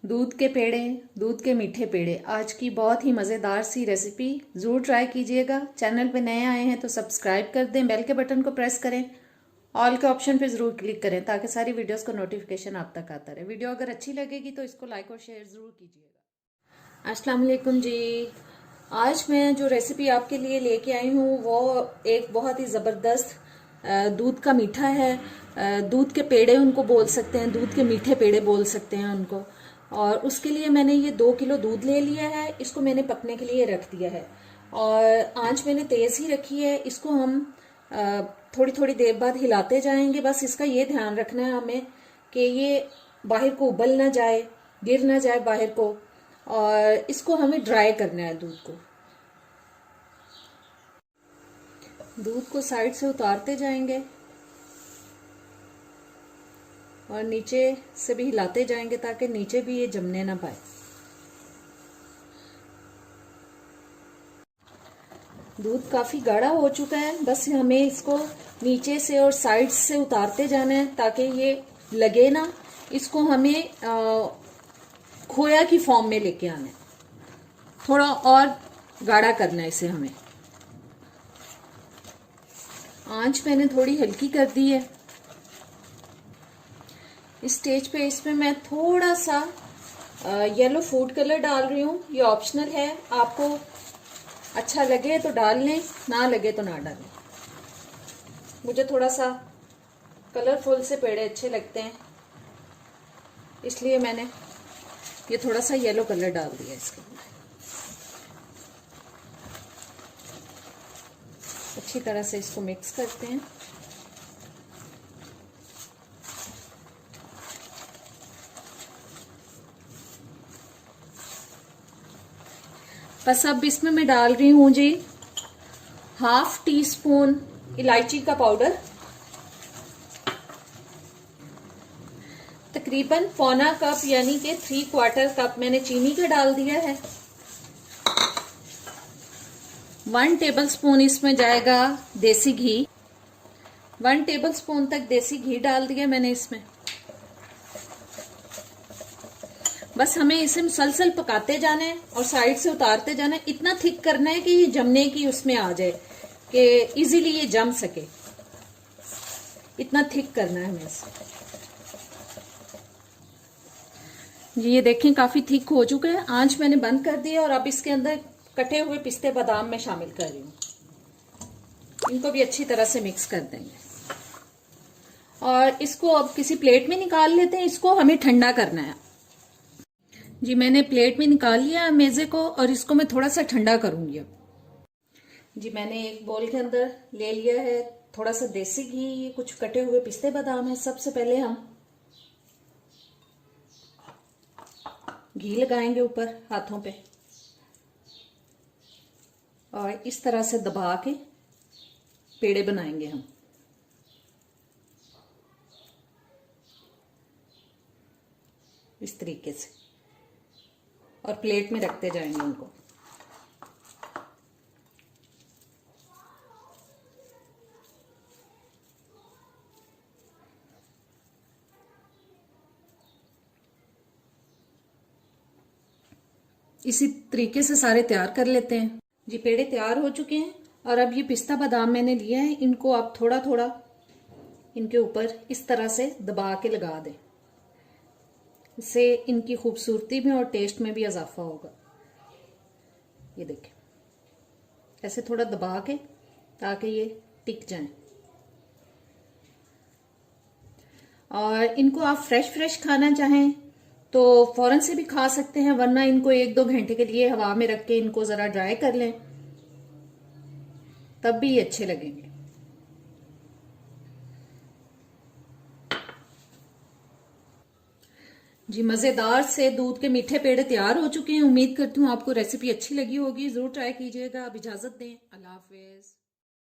दूध के पेड़े, दूध के मीठे पेड़े, आज की बहुत ही मज़ेदार सी रेसिपी ज़रूर ट्राई कीजिएगा। चैनल पे नए आए हैं तो सब्सक्राइब कर दें, बेल के बटन को प्रेस करें, ऑल के ऑप्शन पे ज़रूर क्लिक करें ताकि सारी वीडियोस का नोटिफिकेशन आप तक आता रहे। वीडियो अगर अच्छी लगेगी तो इसको लाइक और शेयर ज़रूर कीजिएगा। अस्सलाम वालेकुम जी। आज मैं जो रेसिपी आपके लिए लेके आई हूँ वो एक बहुत ही ज़बरदस्त दूध का मीठा है। दूध के पेड़े उनको बोल सकते हैं, दूध के मीठे पेड़े बोल सकते हैं उनको। और उसके लिए मैंने ये 2 किलो दूध ले लिया है। इसको मैंने पकने के लिए रख दिया है और आंच मैंने तेज़ ही रखी है। इसको हम थोड़ी थोड़ी देर बाद हिलाते जाएंगे। बस इसका ये ध्यान रखना है हमें कि ये बाहर को उबल ना जाए, गिर ना जाए बाहर को। और इसको हमें ड्राई करना है दूध को साइड से उतारते जाएंगे और नीचे से भी हिलाते जाएंगे ताकि नीचे भी ये जमने ना पाए। दूध काफी गाढ़ा हो चुका है, बस हमें इसको नीचे से और साइड से उतारते जाना है ताकि ये लगे ना। इसको हमें खोया की फॉर्म में लेके आना है, थोड़ा और गाढ़ा करना है इसे हमें। आंच मैंने थोड़ी हल्की कर दी है। इस स्टेज पे इसमें मैं थोड़ा सा येलो फूड कलर डाल रही हूँ। ये ऑप्शनल है, आपको अच्छा लगे तो डाल लें, ना लगे तो ना डालें। मुझे थोड़ा सा कलरफुल से पेड़े अच्छे लगते हैं, इसलिए मैंने ये थोड़ा सा येलो कलर डाल दिया इसके अंदर। अच्छी तरह से इसको मिक्स करते हैं। बस अब इसमें मैं डाल रही हूँ जी 1/2 टीस्पून इलायची का पाउडर, तकरीबन पौना कप यानी कि 3/4 कप मैंने चीनी का डाल दिया है। 1 टेबलस्पून इसमें जाएगा देसी घी। 1 टेबलस्पून तक देसी घी डाल दिया मैंने इसमें। बस हमें इसे मुसलसल पकाते जाना है और साइड से उतारते जाना है। इतना थिक करना है कि ये जमने की उसमें आ जाए, कि इजीली ये जम सके। इतना थिक करना है हमें इसे। ये देखें काफी थिक हो चुका है। आंच मैंने बंद कर दी है और अब इसके अंदर कटे हुए पिस्ते बादाम मैं शामिल कर रही हूँ। इनको भी अच्छी तरह से मिक्स कर देंगे और इसको अब किसी प्लेट में निकाल लेते हैं। इसको हमें ठंडा करना है जी। मैंने प्लेट में निकाल लिया मेज़े को और इसको मैं थोड़ा सा ठंडा करूंगी अब जी। मैंने एक बोल के अंदर ले लिया है थोड़ा सा देसी घी, ये कुछ कटे हुए पिस्ते बादाम है। सबसे पहले हम घी लगाएंगे ऊपर हाथों पे और इस तरह से दबा के पेड़े बनाएंगे हम। इस तरीके से और प्लेट में रखते जाएंगे उनको। इसी तरीके से सारे तैयार कर लेते हैं जी। पेड़े तैयार हो चुके हैं और अब ये पिस्ता बादाम मैंने लिया है, इनको आप थोड़ा थोड़ा इनके ऊपर इस तरह से दबा के लगा दें। इससे इनकी खूबसूरती में और टेस्ट में भी इजाफा होगा। ये देखें, ऐसे थोड़ा दबा के ताकि ये टिक जाएं। और इनको आप फ्रेश खाना चाहें तो फौरन से भी खा सकते हैं, वरना इनको 1-2 घंटे के लिए हवा में रख के इनको जरा ड्राई कर लें, तब भी ये अच्छे लगेंगे जी। मजेदार से दूध के मीठे पेड़े तैयार हो चुके हैं। उम्मीद करती हूँ आपको रेसिपी अच्छी लगी होगी। जरूर ट्राई कीजिएगा। अब इजाजत दें, अल्लाह हाफिज।